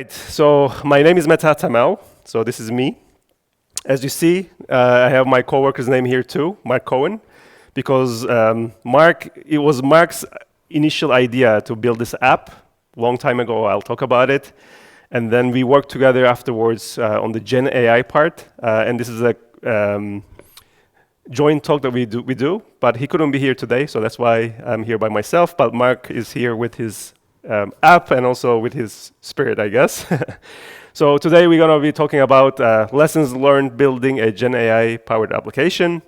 right, so my name is Mete Atamel, so this is me. As you see, I have my coworker's name here too, Mark Cohen, because it was Mark's initial idea to build this app long time ago. I'll talk about it. And then we worked together afterwards on the GenAI part, and this is a joint talk that we do, but he couldn't be here today, so that's why I'm here by myself, but Mark is here with his app and also with his spirit, I guess. So today we're going to be talking about lessons learned building a GenAI-powered application.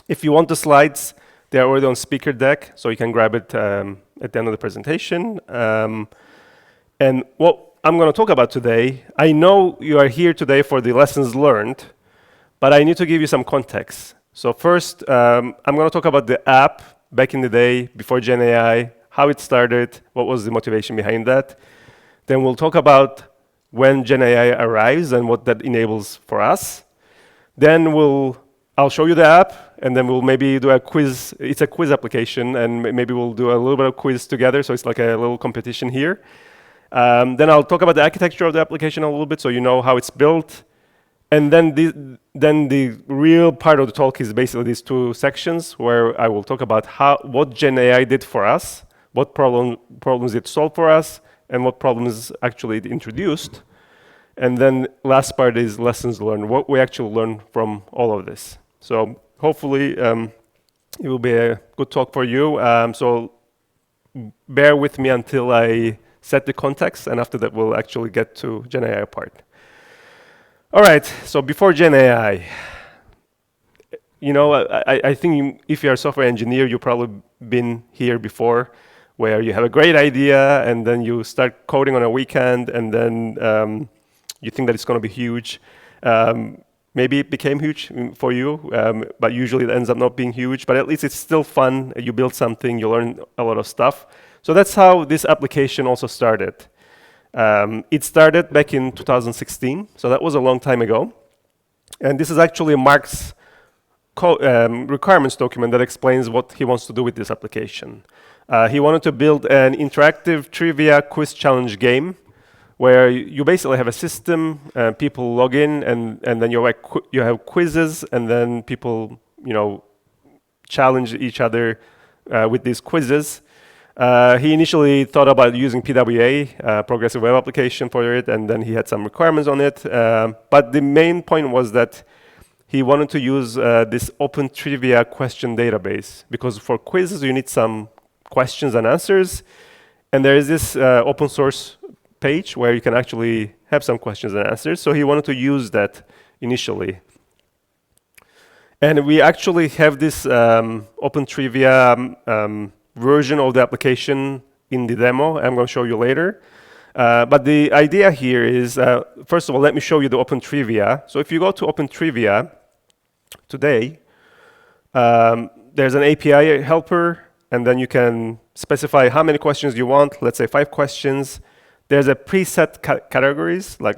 If you want the slides, they're already on speaker deck, so you can grab it at the end of the presentation. And what I'm going to talk about today, I know you are here today for the lessons learned, but I need to give you some context. So first, I'm going to talk about the app back in the day, before GenAI, how it started, what was the motivation behind that. Then we'll talk about when GenAI arrives and what that enables for us. Then I'll show you the app, and then we'll maybe do a quiz. It's a quiz application, and maybe we'll do a little bit of quiz together, so it's like a little competition here. Then I'll talk about the architecture of the application a little bit, so you know how it's built. And then the real part of the talk is basically these two sections, where I will talk about what GenAI did for us, what problems it solved for us, and what problems actually it introduced. And then last part is lessons learned, what we actually learned from all of this. So hopefully it will be a good talk for you. So bear with me until I set the context, and after that we'll actually get to GenAI part. All right, so before GenAI, you know, I think if you're a software engineer, you've probably been here before, where you have a great idea, and then you start coding on a weekend, and then you think that it's going to be huge. Maybe it became huge for you, but usually it ends up not being huge, but at least it's still fun. You build something, you learn a lot of stuff. So that's how this application also started. It started back in 2016, so that was a long time ago. And this is actually Mark's requirements document that explains what he wants to do with this application. He wanted to build an interactive trivia quiz challenge game where you basically have a system, people log in, and then you have quizzes, and then people challenge each other with these quizzes. He initially thought about using PWA, Progressive Web Application, for it, and then he had some requirements on it. But the main point was that he wanted to use this open trivia question database, because for quizzes you need some questions and answers, and there is this open source page where you can actually have some questions and answers. So he wanted to use that initially. And we actually have this open trivia version of the application in the demo. I'm going to show you later. But the idea here is, first of all, let me show you the open trivia. So if you go to open trivia today, there's an API helper, and then you can specify how many questions you want. Let's say 5 questions. There's a preset categories like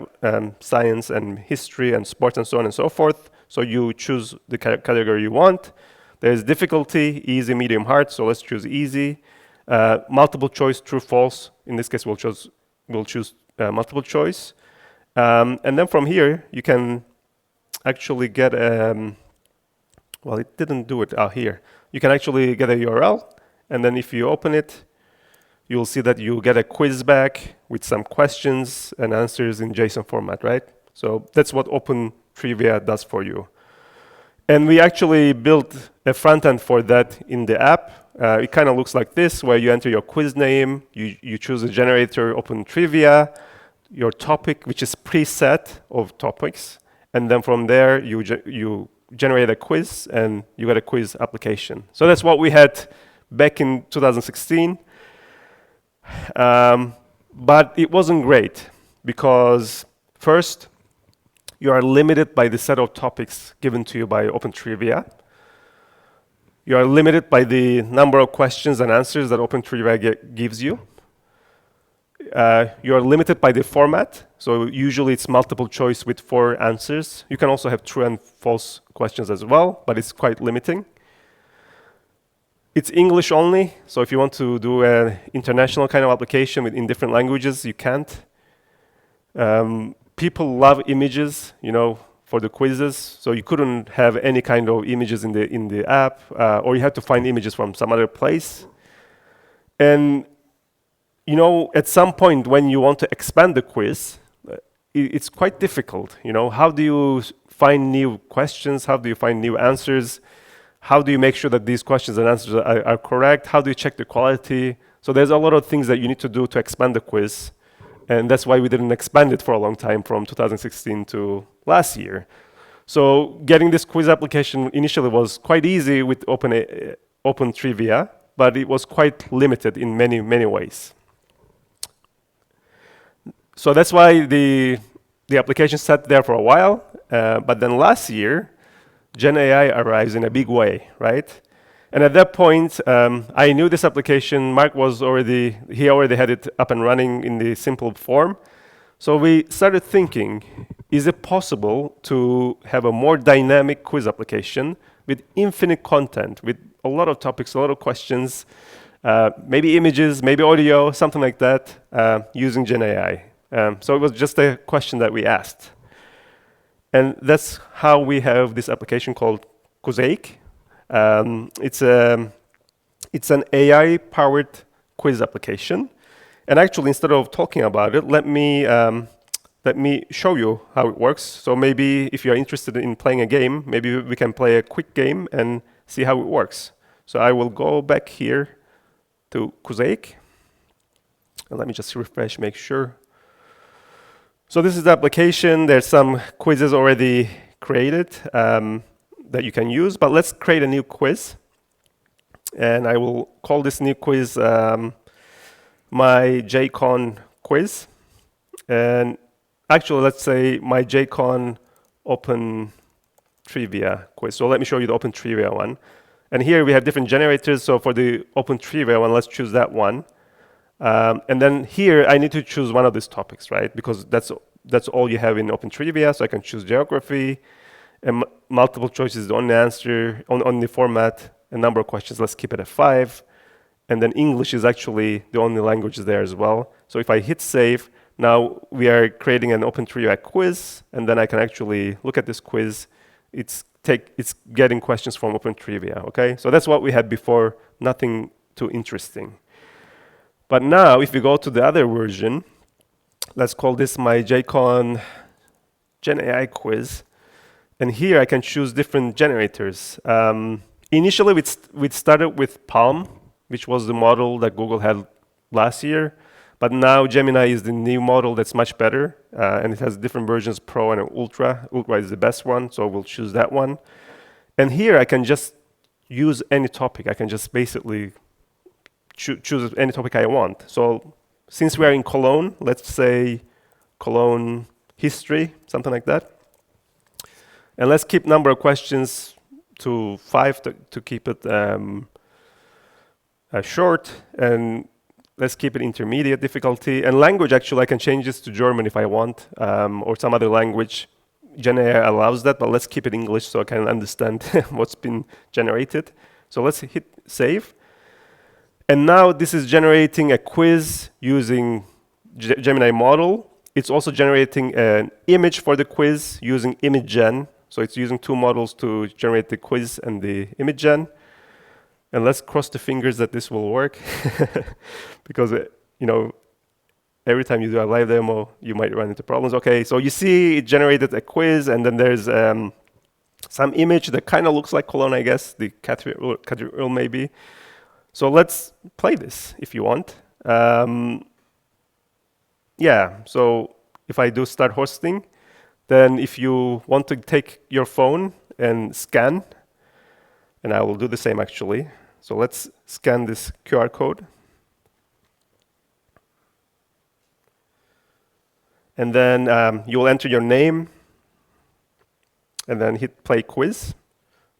science and history and sports and so on and so forth. So you choose the category you want. There's difficulty, easy, medium, hard. So let's choose easy. Multiple choice, true, false. In this case, we'll choose multiple choice. And then from here, you can actually get well, it didn't do it out here. You can actually get a URL, and then if you open it, you'll see that you get a quiz back with some questions and answers in JSON format, right? So that's what Open Trivia does for you. And we actually built a front end for that in the app. It kind of looks like this, where you enter your quiz name, you choose a generator, Open Trivia, your topic, which is preset of topics, and then from there you generate a quiz, and you get a quiz application. So that's what we had back in 2016. But it wasn't great, because first, you are limited by the set of topics given to you by Open Trivia. You are limited by the number of questions and answers that Open Trivia gives you. You are limited by the format. So usually it's multiple choice with 4 answers. You can also have true and false questions as well, but it's quite limiting. It's English only, so if you want to do an international kind of application in different languages, you can't. People love images, for the quizzes. So you couldn't have any kind of images in the app, or you had to find images from some other place. And at some point when you want to expand the quiz, it's quite difficult. How do you find new questions? How do you find new answers? How do you make sure that these questions and answers are correct? How do you check the quality? So there's a lot of things that you need to do to expand the quiz. And that's why we didn't expand it for a long time from 2016 to last year. So getting this quiz application initially was quite easy with open trivia, but it was quite limited in many, many ways. So that's why the application sat there for a while. But then last year, GenAI arrives in a big way, right? And at that point, I knew this application. Mark already had it up and running in the simple form. So we started thinking, is it possible to have a more dynamic quiz application with infinite content, with a lot of topics, a lot of questions, maybe images, maybe audio, something like that, using GenAI? So it was just a question that we asked. And that's how we have this application called Quiz. It's an AI-powered quiz application. And actually, instead of talking about it, let me show you how it works. So maybe if you're interested in playing a game, maybe we can play a quick game and see how it works. So I will go back here to Quiz. And let me just refresh, make sure. So this is the application. There's some quizzes already created that you can use, but let's create a new quiz. And I will call this new quiz my JCON quiz. And actually, let's say my JCON open trivia quiz. So let me show you the open trivia one. And here we have different generators. So for the open trivia one, let's choose that one. And then here, I need to choose one of these topics, right? Because that's all you have in open trivia. So I can choose geography, and multiple choice is the only answer on the format. A number of questions, let's keep it at 5. And then English is actually the only language there as well. So if I hit save, now we are creating an open trivia quiz, and then I can actually look at this quiz. It's getting questions from open trivia, okay? So that's what we had before, nothing too interesting. But now, if we go to the other version, let's call this my JCON GenAI quiz. And here I can choose different generators. Initially, we started with Palm, which was the model that Google had last year. But now Gemini is the new model that's much better. And it has different versions, Pro and Ultra. Ultra is the best one, so we'll choose that one. And here I can just use any topic. I can just basically choose any topic I want. So since we are in Cologne, let's say Cologne history, something like that. And let's keep number of questions to 5 to keep it short. And let's keep it intermediate difficulty. And language, actually, I can change this to German if I want, or some other language. GenAI allows that, but let's keep it English so I can understand what's been generated. So let's hit save. And now this is generating a quiz using Gemini model. It's also generating an image for the quiz using image gen. So it's using 2 models to generate the quiz and the image gen. And let's cross the fingers that this will work. Because, every time you do a live demo, you might run into problems. Okay, so you see it generated a quiz, and then there's some image that kind of looks like Cologne, I guess, the cathedral maybe. So let's play this if you want. So if I do start hosting, then if you want to take your phone and scan, and I will do the same actually. So let's scan this QR code. And then you will enter your name, and then hit play quiz.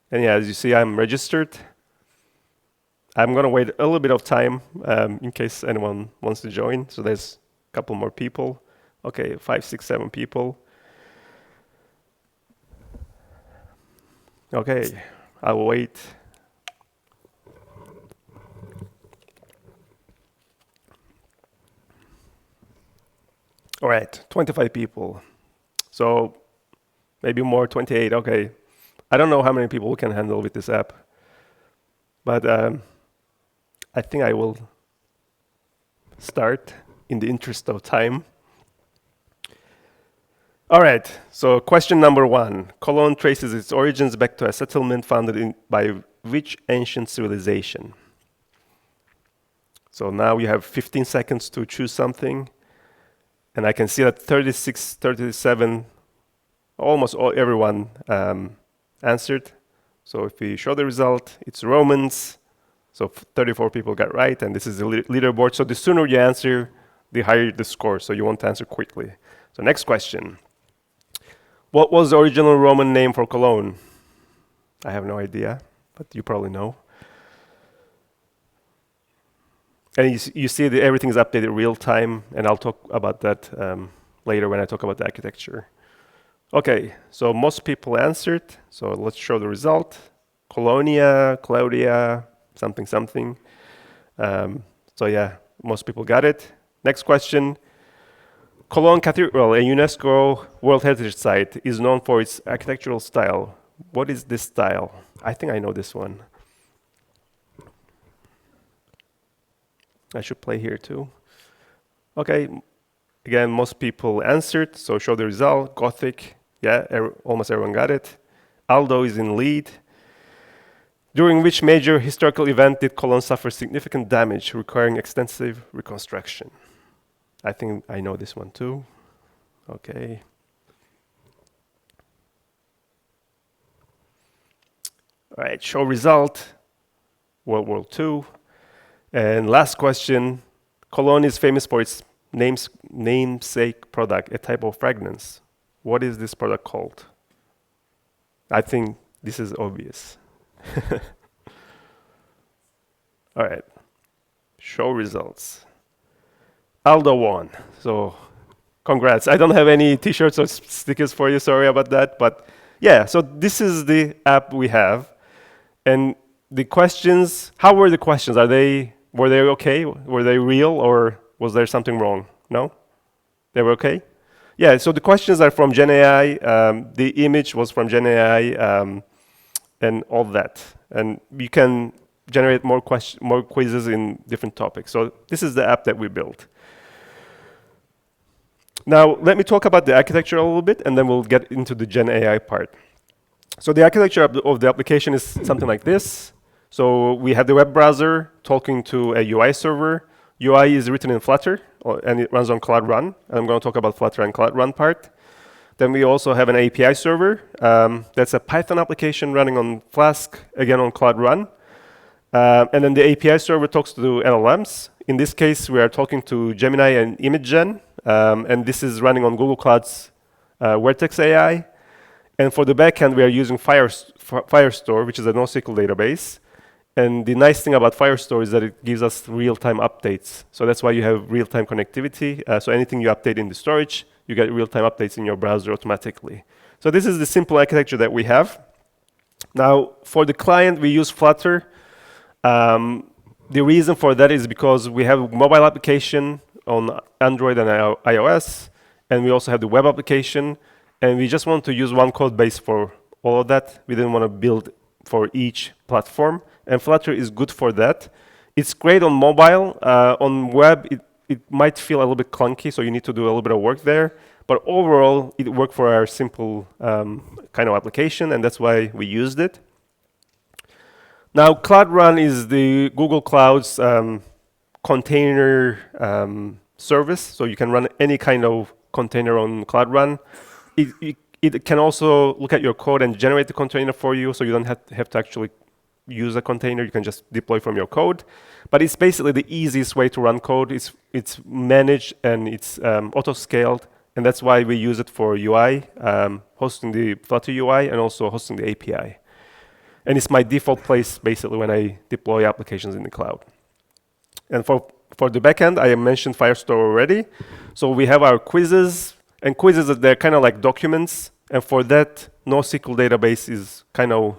And as you see, I'm registered. I'm going to wait a little bit of time in case anyone wants to join. So there's a couple more people. Okay, 5, 6, 7 people. Okay, I'll wait. All right, 25 people. So maybe more, 28, okay. I don't know how many people we can handle with this app, but I think I will start in the interest of time. All right, so question number 1. Cologne traces its origins back to a settlement founded by which ancient civilization? So now you have 15 seconds to choose something. And I can see that 36, 37, almost everyone answered. So if we show the result, it's Romans. So 34 people got right, and this is the leaderboard. So the sooner you answer, the higher the score. So you want to answer quickly. So next question. What was the original Roman name for Cologne? I have no idea, but you probably know. And you see that everything is updated real time, and I'll talk about that later when I talk about the architecture. Okay, so most people answered. So let's show the result. Colonia, Claudia, something, something. So yeah, most people got it. Next question. Cologne Cathedral, a UNESCO World Heritage Site, is known for its architectural style. What is this style? I think I know this one. I should play here too. Okay, again, most people answered, so show the result. Gothic, yeah, almost everyone got it. Aldo is in lead. During which major historical event did Cologne suffer significant damage requiring extensive reconstruction? I think I know this one too. Okay. All right, show result. World War II. And last question. Cologne is famous for its namesake product, a type of fragrance. What is this product called? I think this is obvious. All right. Show results. Aldo won. So congrats. I don't have any t-shirts or stickers for you. Sorry about that. But yeah, so this is the app we have. And the questions, how were the questions? Were they okay? Were they real, or was there something wrong? No? They were okay? Yeah, so the questions are from GenAI. The image was from GenAI and all that. And you can generate more quizzes in different topics. So this is the app that we built. Now, let me talk about the architecture a little bit, and then we'll get into the GenAI part. So the architecture of the application is something like this. So we have the web browser talking to a UI server. UI is written in Flutter, and it runs on Cloud Run. And I'm going to talk about Flutter and Cloud Run part. Then we also have an API server. That's a Python application running on Flask, again on Cloud Run. And then the API server talks to LLMs. In this case, we are talking to Gemini and ImageGen. And this is running on Google Cloud's Vertex AI. And for the backend, we are using Firestore, which is a NoSQL database. And the nice thing about Firestore is that it gives us real-time updates. So that's why you have real-time connectivity. So anything you update in the storage, you get real-time updates in your browser automatically. So this is the simple architecture that we have. Now, for the client, we use Flutter. The reason for that is because we have a mobile application on Android and iOS, and we also have the web application, and we just want to use one code base for all of that. We didn't want to build for each platform, and Flutter is good for that. It's great on mobile. On web, it might feel a little bit clunky, so you need to do a little bit of work there. But overall, it worked for our simple kind of application, and that's why we used it. Now, Cloud Run is the Google Cloud's container service, so you can run any kind of container on Cloud Run. It can also look at your code and generate the container for you, so you don't have to actually use a container. You can just deploy from your code. But it's basically the easiest way to run code. It's managed and it's auto-scaled, and that's why we use it for UI, hosting the Flutter UI and also hosting the API. And it's my default place, basically, when I deploy applications in the cloud. And for the backend, I mentioned Firestore already. So we have our quizzes. And quizzes, they're kind of like documents. And for that, NoSQL database is kind of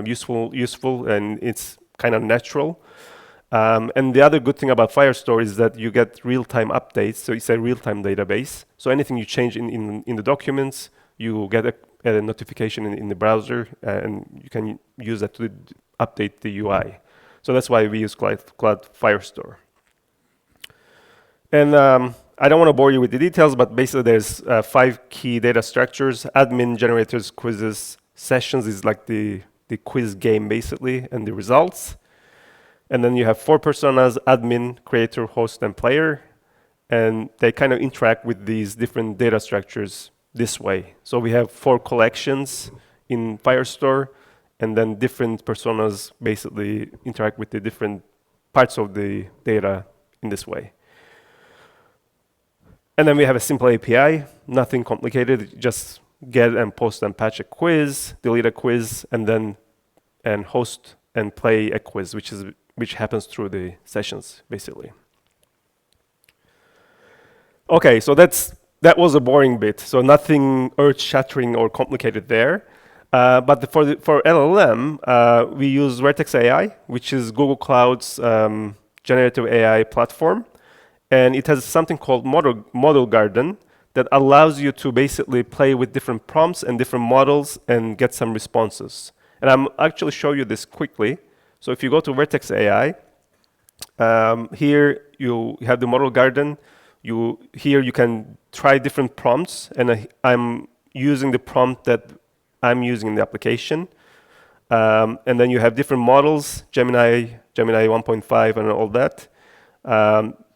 useful, and it's kind of natural. And the other good thing about Firestore is that you get real-time updates. So it's a real-time database. So anything you change in the documents, you get a notification in the browser, and you can use that to update the UI. So that's why we use Cloud Firestore. And I don't want to bore you with the details, but basically there's 5 key data structures: admin, generators, quizzes. Sessions is like the quiz game, basically, and the results. And then you have 4 personas: admin, creator, host, and player. And they kind of interact with these different data structures this way. So we have 4 collections in Firestore, and then different personas basically interact with the different parts of the data in this way. And then we have a simple API, nothing complicated, just get and post and patch a quiz, delete a quiz, and then host and play a quiz, which happens through the sessions, basically. Okay, so that was a boring bit. So nothing earth-shattering or complicated there. But for LLM, we use Vertex AI, which is Google Cloud's generative AI platform. And it has something called Model Garden that allows you to basically play with different prompts and different models and get some responses. And I'm actually show you this quickly. So if you go to Vertex AI, here you have the Model Garden. Here you can try different prompts, and I'm using the prompt that I'm using in the application. And then you have different models, Gemini 1.5 and all that,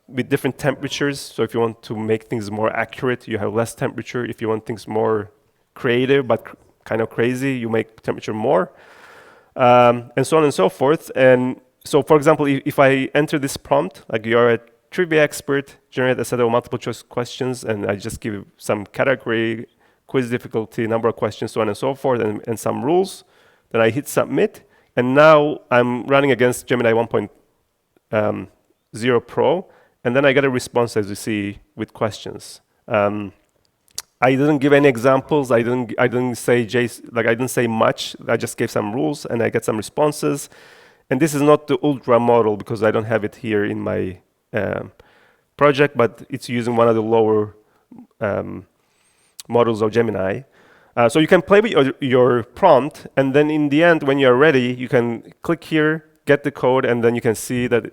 with different temperatures. So if you want to make things more accurate, you have less temperature. If you want things more creative but kind of crazy, you make temperature more, and so on and so forth. And so, for example, if I enter this prompt, like you're a trivia expert, generate a set of multiple choice questions, and I just give some category, quiz difficulty, number of questions, so on and so forth, and some rules, then I hit submit, and now I'm running against Gemini 1.0 Pro, and then I get a response, as you see, with questions. I didn't give any examples. I didn't say much. I just gave some rules, and I get some responses. And this is not the ultra model because I don't have it here in my project, but it's using one of the lower models of Gemini. So you can play with your prompt, and then in the end, when you're ready, you can click here, get the code, and then you can see that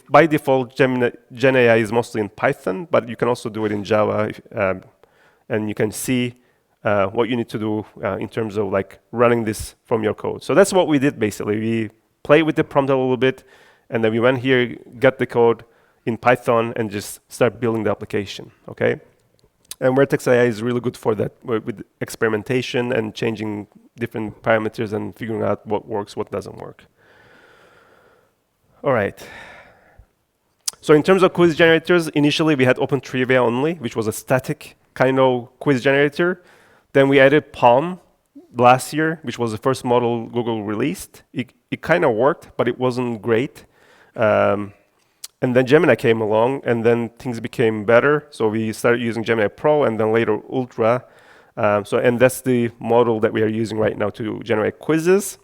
by default, GenAI is mostly in Python, but you can also do it in Java, and you can see what you need to do in terms of like running this from your code. So that's what we did basically. We played with the prompt a little bit, and then we went here, got the code in Python, and just start building the application. Okay. And Vertex AI is really good for that, with experimentation and changing different parameters and figuring out what works, what doesn't work. All right. So in terms of quiz generators, initially we had Open Trivia only, which was a static kind of quiz generator. Then we added Palm last year, which was the first model Google released. It kind of worked, but it wasn't great. And then Gemini came along, and then things became better. So we started using Gemini Pro, and then later Ultra. And that's the model that we are using right now to generate quizzes.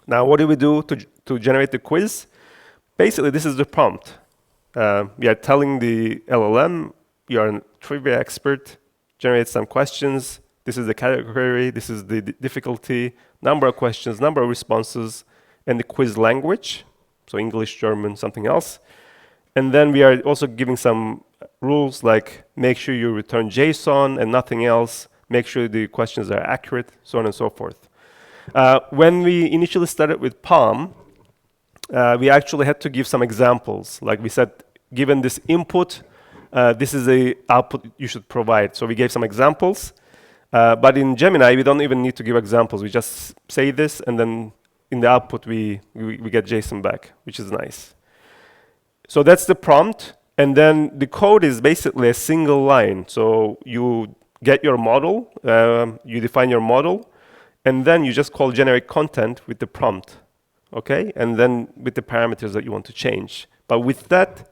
Now, what do we do to generate the quiz? Basically, this is the prompt. We are telling the LLM, you are a trivia expert, generate some questions. This is the category, this is the difficulty, number of questions, number of responses, and the quiz language. So English, German, something else. And then we are also giving some rules like make sure you return JSON and nothing else, make sure the questions are accurate, so on and so forth. When we initially started with Palm, we actually had to give some examples. Like we said, given this input, this is the output you should provide. So we gave some examples. But in Gemini, we don't even need to give examples. We just say this, and then in the output, we get JSON back, which is nice. So that's the prompt. And then the code is basically a single line. So you get your model, you define your model, and then you just call generate content with the prompt. Okay, and then with the parameters that you want to change. But with that,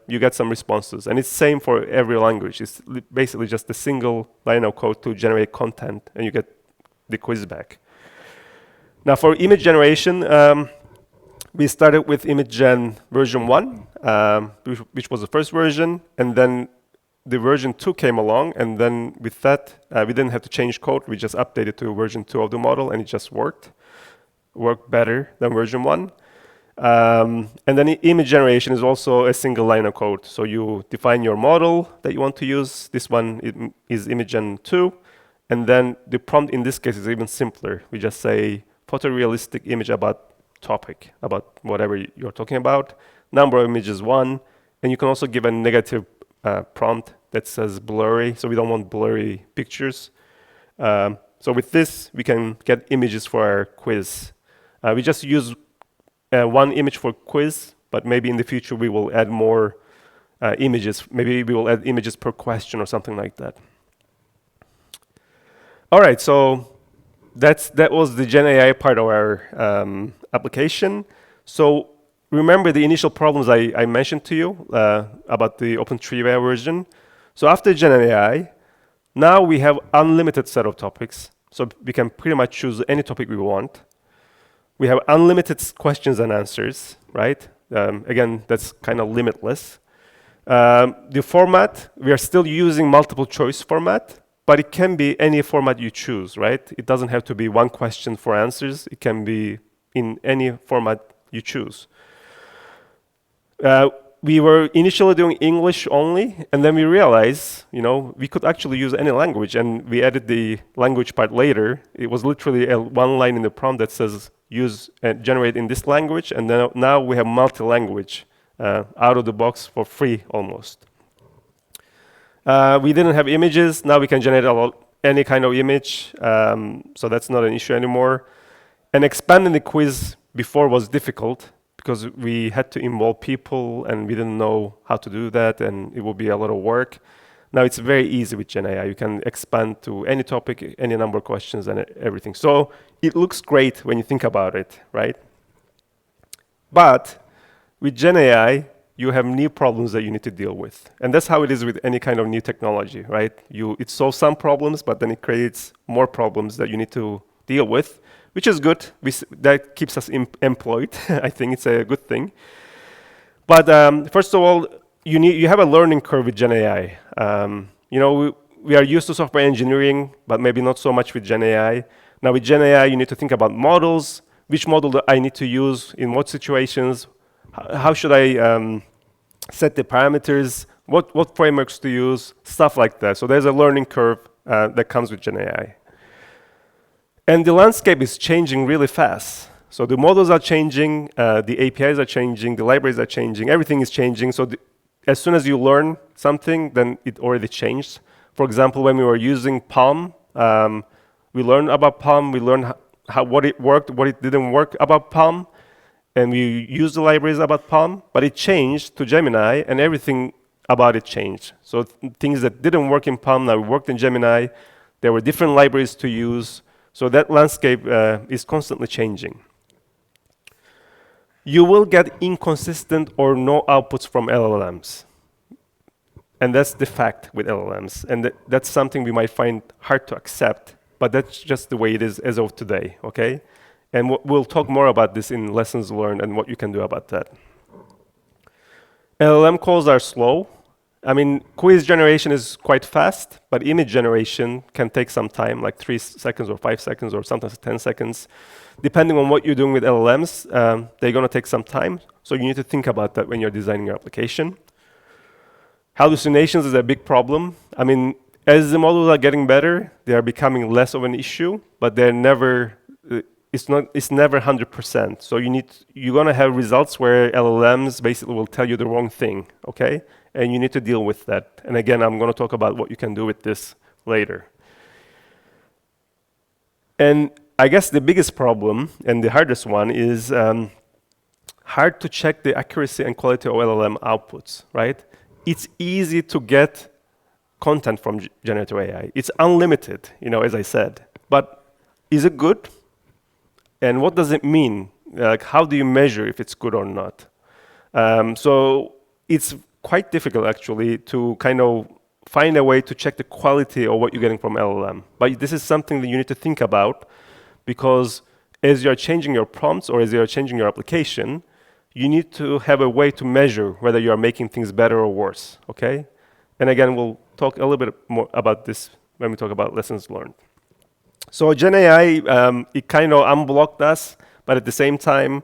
you get some responses. And it's same for every language. It's basically just a single line of code to generate content, and you get the quiz back. Now for image generation, we started with image gen version 1, which was the first version, and then the version 2 came along, and then with that, we didn't have to change code. We just updated to version 2 of the model, and it just worked better than version 1. And then image generation is also a single line of code. So you define your model that you want to use. This one is image gen 2. And then the prompt in this case is even simpler. We just say photorealistic image about topic, about whatever you're talking about. Number of images 1. And you can also give a negative prompt that says blurry. So we don't want blurry pictures. So with this, we can get images for our quiz. We just use one image for quiz, but maybe in the future we will add more images. Maybe we will add images per question or something like that. All right, so that was the GenAI part of our application. So remember the initial problems I mentioned to you about the OpenTrivia version. So after GenAI, now we have unlimited set of topics. So we can pretty much choose any topic we want. We have unlimited questions and answers, right? Again, that's kind of limitless. The format, we are still using multiple choice format, but it can be any format you choose, right? It doesn't have to be one question for answers. It can be in any format you choose. We were initially doing English only, and then we realized, we could actually use any language, and we added the language part later. It was literally one line in the prompt that says use and generate in this language, and then now we have multi-language out of the box for free almost. We didn't have images. Now we can generate any kind of image, so that's not an issue anymore. And expanding the quiz before was difficult because we had to involve people and we didn't know how to do that, and it would be a lot of work. Now it's very easy with GenAI. You can expand to any topic, any number of questions and everything. So it looks great when you think about it, right? But with GenAI, you have new problems that you need to deal with. And that's how it is with any kind of new technology, right? It solves some problems, but then it creates more problems that you need to deal with, which is good. That keeps us employed. I think it's a good thing. But first of all, you have a learning curve with GenAI. We are used to software engineering, but maybe not so much with GenAI. Now with GenAI, you need to think about models. Which model do I need to use in what situations? How should I set the parameters? What frameworks to use? Stuff like that. So there's a learning curve that comes with GenAI. And the landscape is changing really fast. So the models are changing, the APIs are changing, the libraries are changing, everything is changing. So as soon as you learn something, then it already changed. For example, when we were using PaLM, we learned about PaLM, we learned what it worked, what it didn't work about PaLM, and we used the libraries about PaLM, but it changed to Gemini, and everything about it changed. So things that didn't work in PaLM now worked in Gemini. There were different libraries to use. So that landscape is constantly changing. You will get inconsistent or no outputs from LLMs. And that's the fact with LLMs. And that's something we might find hard to accept, but that's just the way it is as of today, okay? And we'll talk more about this in lessons learned and what you can do about that. LLM calls are slow. I mean, quiz generation is quite fast, but image generation can take some time, like 3 seconds or 5 seconds or sometimes 10 seconds. Depending on what you're doing with LLMs, they're going to take some time. So you need to think about that when you're designing your application. Hallucinations is a big problem. I mean, as the models are getting better, they are becoming less of an issue, but they're never, it's never 100%. So you're going to have results where LLMs basically will tell you the wrong thing, okay? And you need to deal with that. And again, I'm going to talk about what you can do with this later. And I guess the biggest problem and the hardest one is hard to check the accuracy and quality of LLM outputs, right? It's easy to get content from generative AI. It's unlimited, as I said. But is it good? And what does it mean? Like, how do you measure if it's good or not? So it's quite difficult, actually, to kind of find a way to check the quality of what you're getting from LLM. But this is something that you need to think about because as you're changing your prompts or as you're changing your application, you need to have a way to measure whether you are making things better or worse, okay? And again, we'll talk a little bit more about this when we talk about lessons learned. So GenAI, it kind of unblocked us, but at the same time,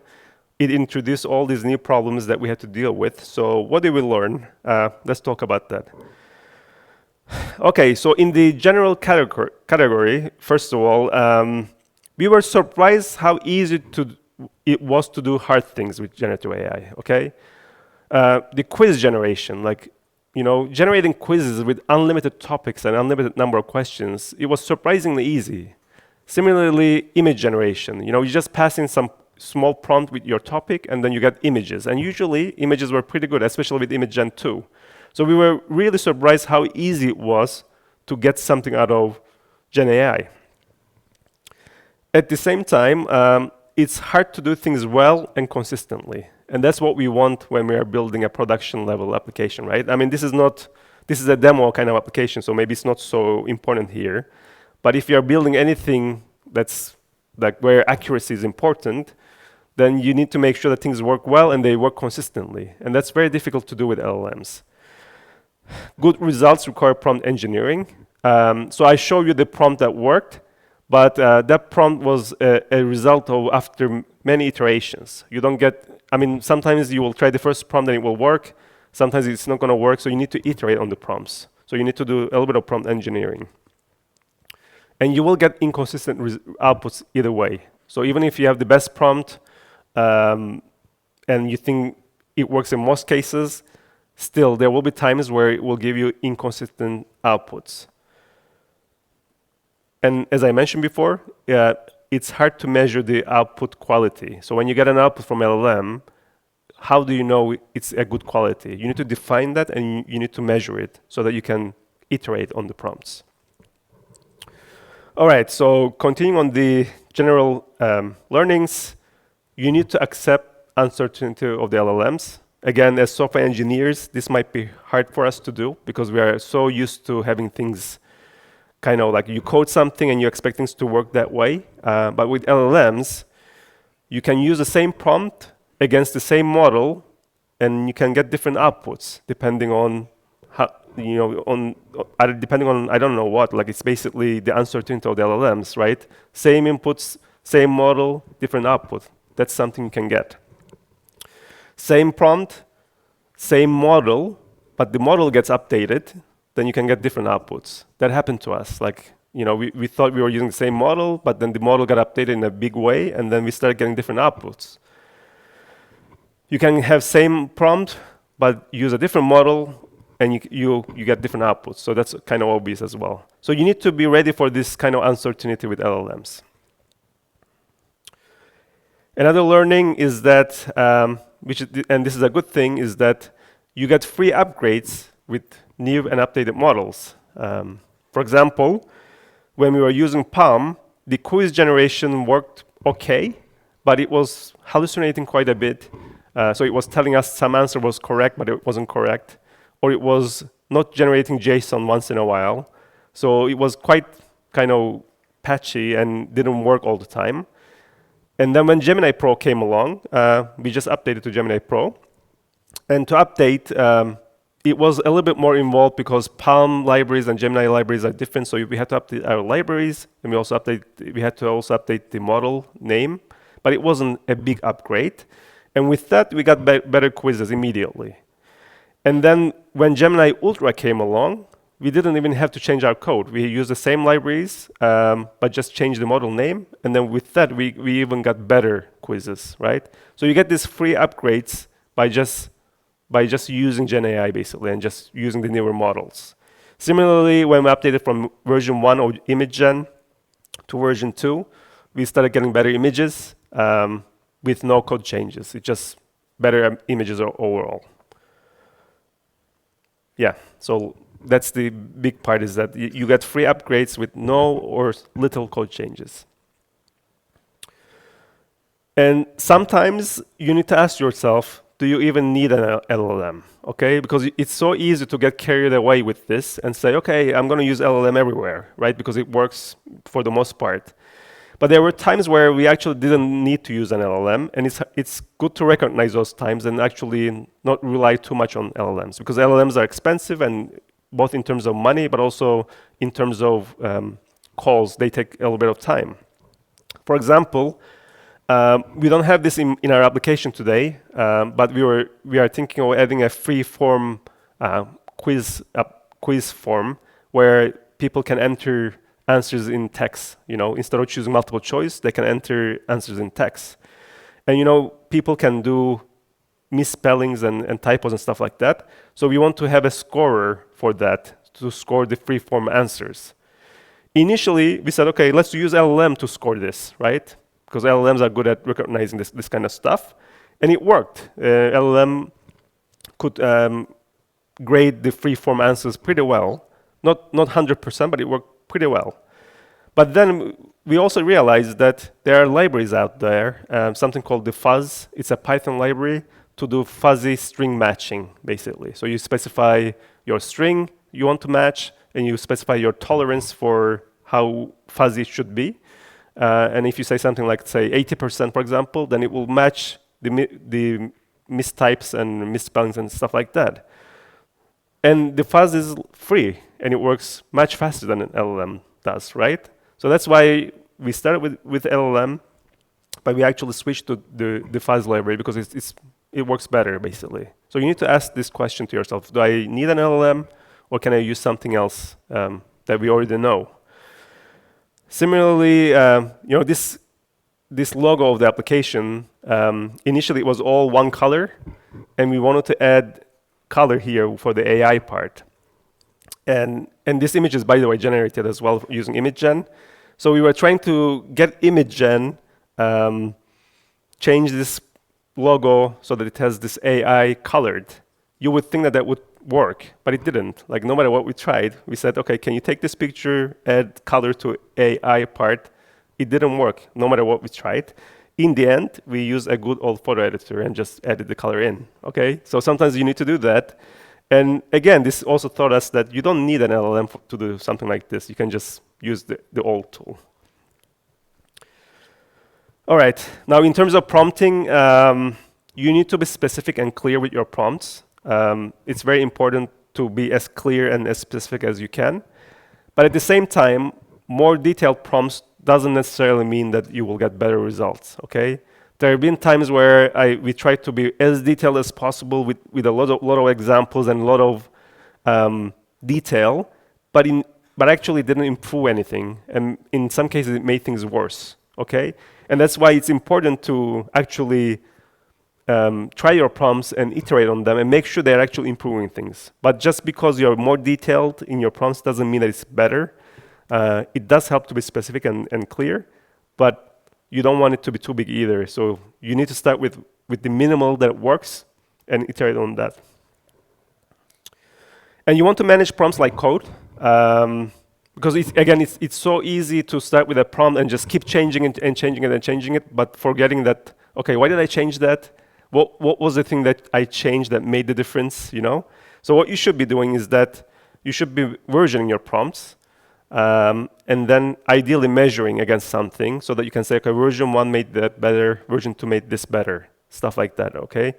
it introduced all these new problems that we had to deal with. So what did we learn? Let's talk about that. Okay, so in the general category, first of all, we were surprised how easy it was to do hard things with generative AI, okay? The quiz generation, like, generating quizzes with unlimited topics and unlimited number of questions, it was surprisingly easy. Similarly, image generation, you just pass in some small prompt with your topic and then you get images. And usually, images were pretty good, especially with Image Gen 2. So we were really surprised how easy it was to get something out of GenAI. At the same time, it's hard to do things well and consistently. And that's what we want when we are building a production level application, right? I mean, this is a demo kind of application, so maybe it's not so important here. But if you're building anything that's like where accuracy is important, then you need to make sure that things work well and they work consistently. And that's very difficult to do with LLMs. Good results require prompt engineering. So I show you the prompt that worked, but that prompt was a result of after many iterations. You don't get, sometimes you will try the first prompt and it will work. Sometimes it's not going to work, so you need to iterate on the prompts. So you need to do a little bit of prompt engineering. And you will get inconsistent outputs either way. So even if you have the best prompt and you think it works in most cases, still there will be times where it will give you inconsistent outputs. And as I mentioned before, it's hard to measure the output quality. So when you get an output from LLM, how do you know it's a good quality? You need to define that and you need to measure it so that you can iterate on the prompts. All right, so continuing on the general learnings, you need to accept uncertainty of the LLMs. Again, as software engineers, this might be hard for us to do because we are so used to having things kind of like you code something and you expect things to work that way. But with LLMs, you can use the same prompt against the same model and you can get different outputs depending on how, depending on, I don't know what, like it's basically the uncertainty of the LLMs, right? Same inputs, same model, different output. That's something you can get. Same prompt, same model, but the model gets updated, then you can get different outputs. That happened to us. Like, we thought we were using the same model, but then the model got updated in a big way, and then we started getting different outputs. You can have same prompt, but use a different model, and you get different outputs. So that's kind of obvious as well. So you need to be ready for this kind of uncertainty with LLMs. Another learning is that, and this is a good thing, is that you get free upgrades with new and updated models. For example, when we were using Palm, the quiz generation worked okay, but it was hallucinating quite a bit. So it was telling us some answer was correct, but it wasn't correct. Or it was not generating JSON once in a while. So it was quite kind of patchy and didn't work all the time. And then when Gemini Pro came along, we just updated to Gemini Pro. And to update, it was a little bit more involved because Palm libraries and Gemini libraries are different. So we had to update our libraries, and we had to also update the model name. But it wasn't a big upgrade. And with that, we got better quizzes immediately. And then when Gemini Ultra came along, we didn't even have to change our code. We used the same libraries, but just changed the model name. And then with that, we even got better quizzes, right? So you get these free upgrades by just using GenAI, basically, and just using the newer models. Similarly, when we updated from version 1 of ImageGen to version 2, we started getting better images with no code changes. It's just better images overall. Yeah, so that's the big part, is that you get free upgrades with no or little code changes. And sometimes you need to ask yourself, do you even need an LLM? Okay, because it's so easy to get carried away with this and say, okay, I'm going to use LLM everywhere, right? Because it works for the most part. But there were times where we actually didn't need to use an LLM, and it's good to recognize those times and actually not rely too much on LLMs, because LLMs are expensive, and both in terms of money, but also in terms of calls, they take a little bit of time. For example, we don't have this in our application today, but we are thinking of adding a free form quiz form where people can enter answers in text. Instead of choosing multiple choice, they can enter answers in text. And people can do misspellings and typos and stuff like that. So we want to have a scorer for that to score the free form answers. Initially, we said, okay, let's use LLM to score this, right? Because LLMs are good at recognizing this kind of stuff. And it worked. LLM could grade the free form answers pretty well. Not 100%, but it worked pretty well. But then we also realized that there are libraries out there, something called the fuzz. It's a Python library to do fuzzy string matching, basically. So you specify your string you want to match, and you specify your tolerance for how fuzzy it should be. And if you say something like, say, 80%, for example, then it will match the mistypes and misspellings and stuff like that. And the fuzz is free, and it works much faster than an LLM does, right? So that's why we started with LLM, but we actually switched to the fuzz library because it works better, basically. So you need to ask this question to yourself: do I need an LLM, or can I use something else that we already know? Similarly, this logo of the application, initially it was all one color, and we wanted to add color here for the AI part. And this image is, by the way, generated as well using image gen. So we were trying to get image gen, change this logo so that it has this AI colored. You would think that would work, but it didn't. Like, no matter what we tried, we said, okay, can you take this picture, add color to AI part? It didn't work, no matter what we tried. In the end, we used a good old photo editor and just added the color in, okay? So sometimes you need to do that. And again, this also taught us that you don't need an LLM to do something like this. You can just use the old tool. All right, now in terms of prompting, you need to be specific and clear with your prompts. It's very important to be as clear and as specific as you can. But at the same time, more detailed prompts doesn't necessarily mean that you will get better results, okay? There have been times where we tried to be as detailed as possible with a lot of examples and a lot of detail, but actually didn't improve anything. And in some cases, it made things worse, okay? And that's why it's important to actually try your prompts and iterate on them and make sure they're actually improving things. But just because you're more detailed in your prompts doesn't mean that it's better. It does help to be specific and clear, but you don't want it to be too big either. So you need to start with the minimal that works and iterate on that. And you want to manage prompts like code, because it's so easy to start with a prompt and just keep changing it and changing it and changing it, but forgetting that, okay, why did I change that? What was the thing that I changed that made the difference, So what you should be doing is that you should be versioning your prompts, and then ideally measuring against something so that you can say, okay, version 1 made that better, version 2 made this better, stuff like that, okay?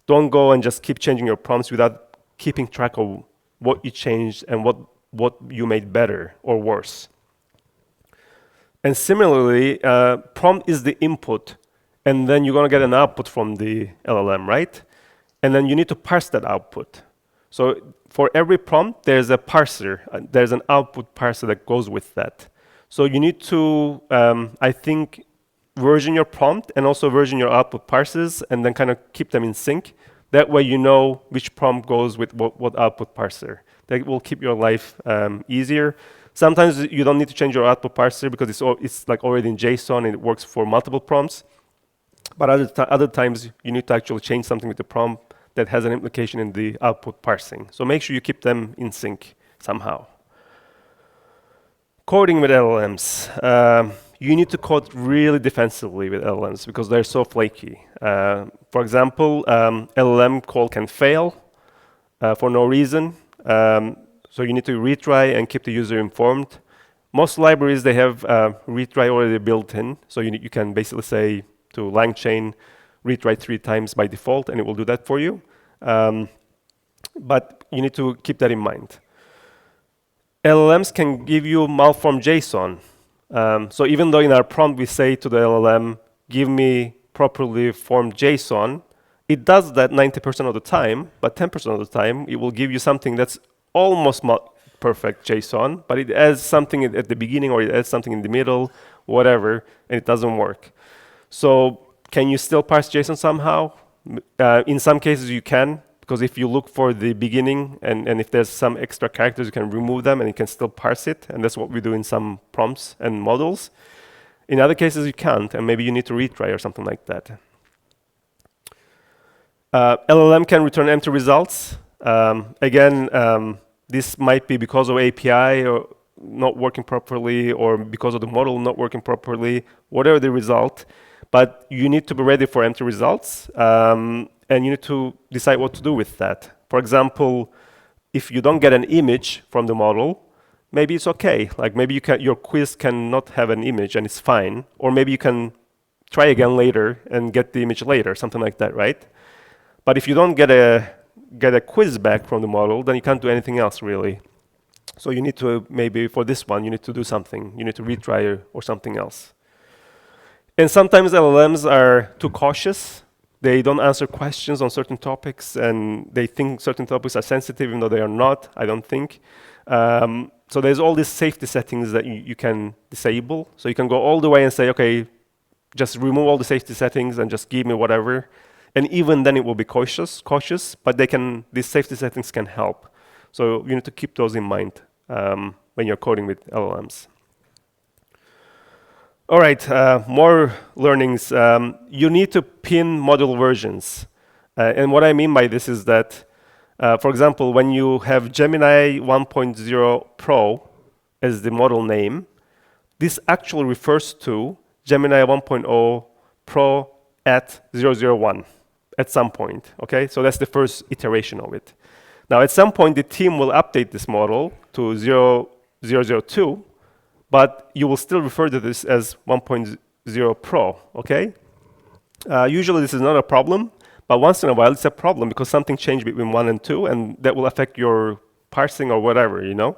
Don't go and just keep changing your prompts without keeping track of what you changed and what you made better or worse. And similarly, prompt is the input, and then you're going to get an output from the LLM, right? And then you need to parse that output. So for every prompt, there's a parser. There's an output parser that goes with that. So you need to, I think, version your prompt and also version your output parsers, and then kind of keep them in sync. That way you know which prompt goes with what output parser. That will keep your life easier. Sometimes you don't need to change your output parser because it's like already in JSON and it works for multiple prompts. But other times you need to actually change something with the prompt that has an implication in the output parsing. So make sure you keep them in sync somehow. Coding with LLMs. You need to code really defensively with LLMs because they're so flaky. For example, LLM call can fail for no reason. So you need to retry and keep the user informed. Most libraries, they have retry already built in. So you can basically say to LangChain, retry 3 times by default, and it will do that for you. But you need to keep that in mind. LLMs can give you malformed JSON. So even though in our prompt we say to the LLM, give me properly formed JSON, it does that 90% of the time, but 10% of the time, it will give you something that's almost perfect JSON, but it adds something at the beginning or it adds something in the middle, whatever, and it doesn't work. So can you still parse JSON somehow? In some cases you can, because if you look for the beginning and if there's some extra characters, you can remove them and you can still parse it, and that's what we do in some prompts and models. In other cases you can't, and maybe you need to retry or something like that. LLM can return empty results. Again, this might be because of API or not working properly, or because of the model not working properly, whatever the result. But you need to be ready for empty results, and you need to decide what to do with that. For example, if you don't get an image from the model, maybe it's okay. Like maybe your quiz cannot have an image and it's fine. Or maybe you can try again later and get the image later, something like that, right? But if you don't get a quiz back from the model, then you can't do anything else really. So you need to, maybe for this one, you need to do something. You need to retry or something else. And sometimes LLMs are too cautious. They don't answer questions on certain topics, and they think certain topics are sensitive, even though they are not, I don't think. So there's all these safety settings that you can disable. So you can go all the way and say, okay, just remove all the safety settings and just give me whatever. And even then it will be cautious, but these safety settings can help. So you need to keep those in mind when you're coding with LLMs. All right, more learnings. You need to pin module versions. And what I mean by this is that, for example, when you have Gemini 1.0 Pro as the model name, this actually refers to Gemini 1.0 Pro at 001 at some point, okay? So that's the first iteration of it. Now, at some point, the team will update this model to 0.002, but you will still refer to this as 1.0 Pro, okay? Usually this is not a problem, but once in a while it's a problem because something changed between 1 and 2, and that will affect your parsing or whatever, you know?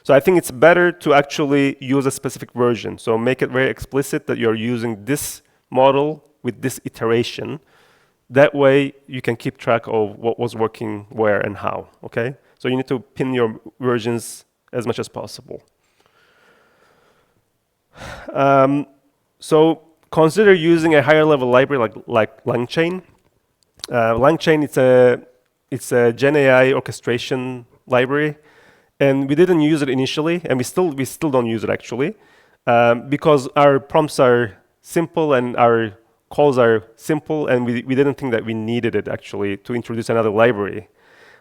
So I think it's better to actually use a specific version. So make it very explicit that you're using this model with this iteration. That way you can keep track of what was working where and how, okay? So you need to pin your versions as much as possible. So consider using a higher level library like LangChain. LangChain, it's a GenAI orchestration library, and we didn't use it initially, and we still don't use it actually, because our prompts are simple and our calls are simple, and we didn't think that we needed it actually to introduce another library.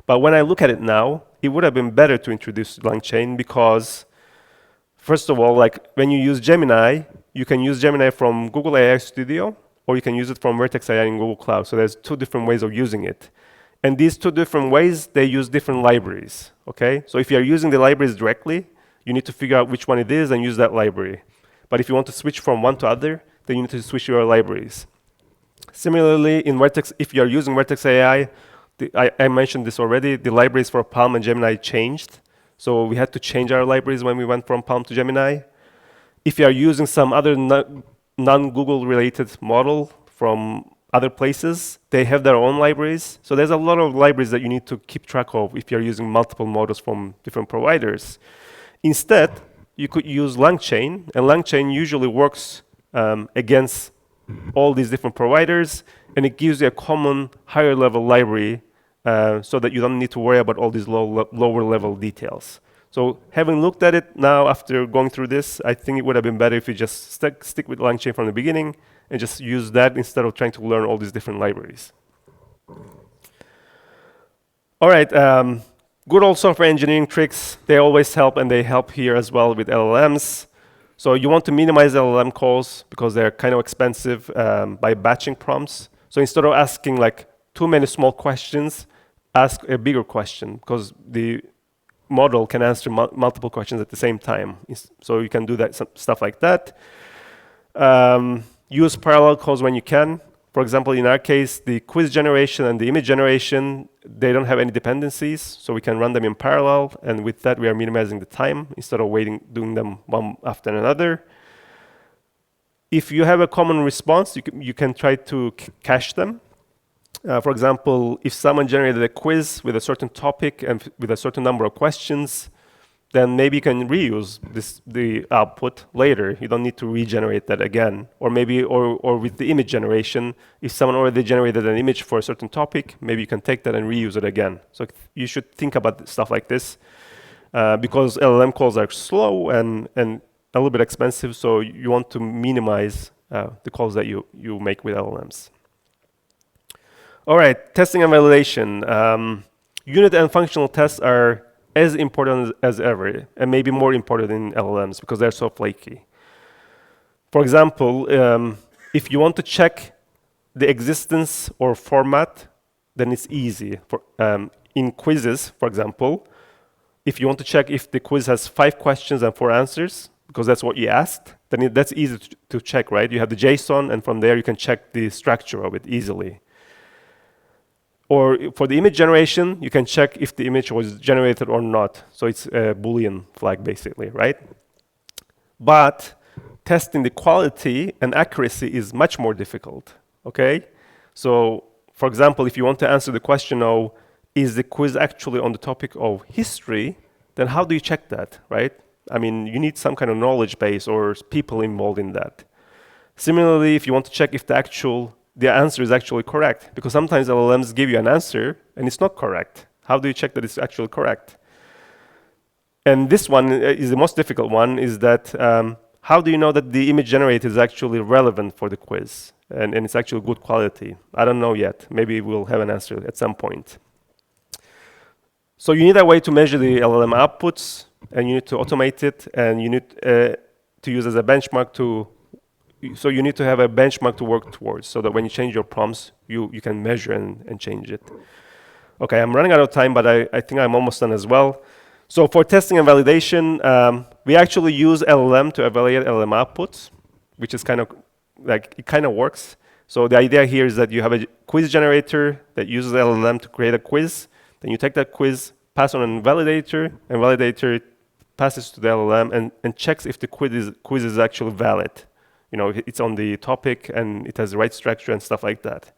But when I look at it now, it would have been better to introduce LangChain because, first of all, like when you use Gemini, you can use Gemini from Google AI Studio, or you can use it from Vertex AI in Google Cloud. So there's 2 different ways of using it. And these 2 different ways, they use different libraries, okay? So if you're using the libraries directly, you need to figure out which one it is and use that library. But if you want to switch from one to other, then you need to switch your libraries. Similarly, in Vertex, if you're using Vertex AI, I mentioned this already, the libraries for Palm and Gemini changed. So we had to change our libraries when we went from Palm to Gemini. If you are using some other non-Google related model from other places, they have their own libraries. So there's a lot of libraries that you need to keep track of if you're using multiple models from different providers. Instead, you could use LangChain, and LangChain usually works against all these different providers, and it gives you a common higher level library so that you don't need to worry about all these lower level details. So having looked at it now after going through this, I think it would have been better if you just stick with LangChain from the beginning and just use that instead of trying to learn all these different libraries. All right, good old software engineering tricks, they always help, and they help here as well with LLMs. So you want to minimize LLM calls because they're kind of expensive by batching prompts. So instead of asking like too many small questions, ask a bigger question, because model can answer multiple questions at the same time. So you can do that, stuff like that. Use parallel codes when you can. For example, in our case, the quiz generation and the image generation, they don't have any dependencies, so we can run them in parallel, and with that we are minimizing the time instead of doing them one after another. If you have a common response, you can try to cache them. For example, if someone generated a quiz with a certain topic and with a certain number of questions, then maybe you can reuse the output later. You don't need to regenerate that again. Or maybe, or with the image generation, if someone already generated an image for a certain topic, maybe you can take that and reuse it again. So you should think about stuff like this because LLM calls are slow and a little bit expensive, so you want to minimize the calls that you make with LLMs. All right, testing and validation. Unit and functional tests are as important as ever, and maybe more important in LLMs because they're so flaky. For example, if you want to check the existence or format, then it's easy. In quizzes, for example, if you want to check if the quiz has 5 questions and 4 answers, because that's what you asked, then that's easy to check, right? You have the JSON, and from there you can check the structure of it easily. Or for the image generation, you can check if the image was generated or not. So it's a Boolean flag, basically, right? But testing the quality and accuracy is much more difficult, okay? So, for example, if you want to answer the question of, is the quiz actually on the topic of history, then how do you check that, right? I mean, you need some kind of knowledge base or people involved in that. Similarly, if you want to check if the answer is actually correct, because sometimes LLMs give you an answer and it's not correct. How do you check that it's actually correct? And this one is the most difficult one, is that how do you know that the image generated is actually relevant for the quiz and it's actually good quality? I don't know yet. Maybe we'll have an answer at some point. So you need a way to measure the LLM outputs, and you need to automate it, and you need to use as a benchmark so you need to have a benchmark to work towards, so that when you change your prompts, you can measure and change it. Okay, I'm running out of time, but I think I'm almost done as well. So for testing and validation, we actually use LLM to evaluate LLM outputs, which is kind of like, it kind of works. So the idea here is that you have a quiz generator that uses LLM to create a quiz. Then you take that quiz, pass on a validator, and validator passes to the LLM and checks if the quiz is actually valid. You know, it's on the topic and it has the right structure and stuff like that.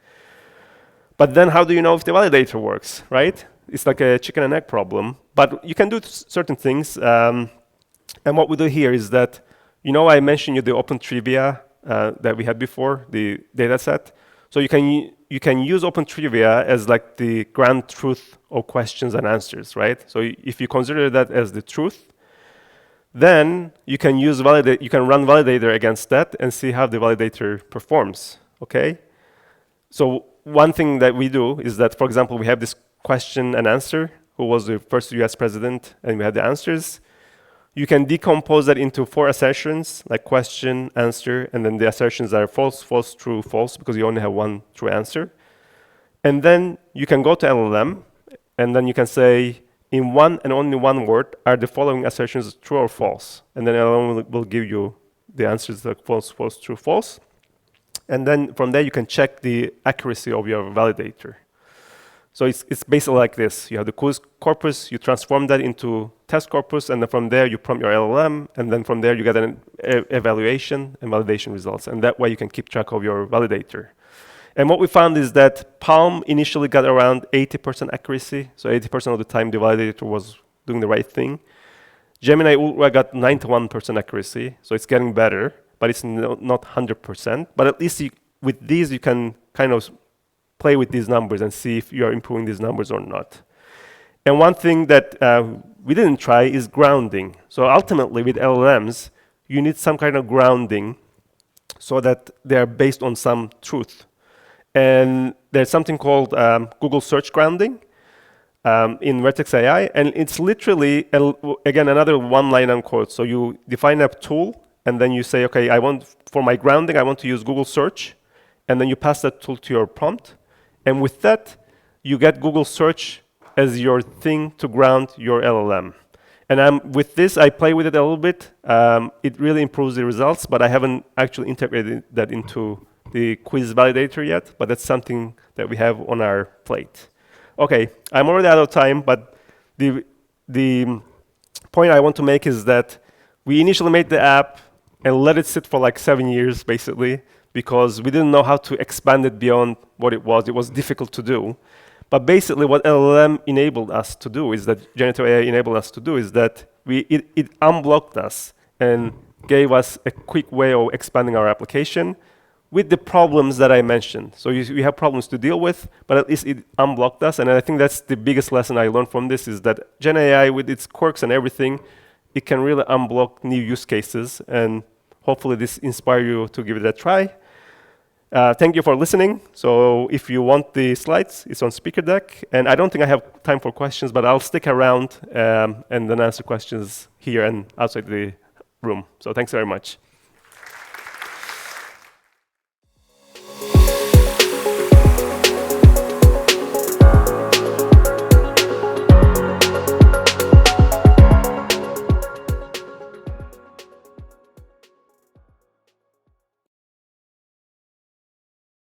But then how do you know if the validator works, right? It's like a chicken and egg problem. But you can do certain things. And what we do here is that, you know, I mentioned you the open trivia that we had before, the data set. So you can use open trivia as like the grand truth of questions and answers, right? So if you consider that as the truth, then you can run validator against that and see how the validator performs, okay? So one thing that we do is that, for example, we have this question and answer, who was the first US president, and we have the answers. You can decompose that into 4 assertions, like question, answer, and then the assertions are false, false, true, false, because you only have one true answer. And then you can go to LLM, and then you can say, in one and only one word, are the following assertions true or false? And then LLM will give you the answers like false, false, true, false. And then from there, you can check the accuracy of your validator. So it's basically like this. You have the quiz corpus, you transform that into test corpus, and then from there, you prompt your LLM, and then from there, you get an evaluation and validation results. And that way, you can keep track of your validator. And what we found is that Palm initially got around 80% accuracy. So 80% of the time, the validator was doing the right thing. Gemini Ultra got 91% accuracy. So it's getting better, but it's not 100%. But at least with these, you can kind of play with these numbers and see if you are improving these numbers or not. And one thing that we didn't try is grounding. So ultimately, with LLMs, you need some kind of grounding so that they're based on some truth. And there's something called Google Search Grounding in Vertex AI. And it's literally, again, another one-line code. So you define a tool, and then you say, OK, for my grounding, I want to use Google Search. And then you pass that tool to your prompt. And with that, you get Google Search as your thing to ground your LLM. And with this, I play with it a little bit. It really improves the results, but I haven't actually integrated that into the quiz validator yet, but that's something that we have on our plate. Okay, I'm already out of time, but the point I want to make is that we initially made the app and let it sit for like 7 years, basically, because we didn't know how to expand it beyond what it was. It was difficult to do. But basically, what LLM enabled us to do is that generative AI enabled us to do is that it unblocked us and gave us a quick way of expanding our application with the problems that I mentioned. So we have problems to deal with, but at least it unblocked us. And I think that's the biggest lesson I learned from this is that GenAI, with its quirks and everything, it can really unblock new use cases. And hopefully this inspires you to give it a try. Thank you for listening. So if you want the slides, it's on speaker deck. And I don't think I have time for questions, but I'll stick around and then answer questions here and outside the room. So thanks very much.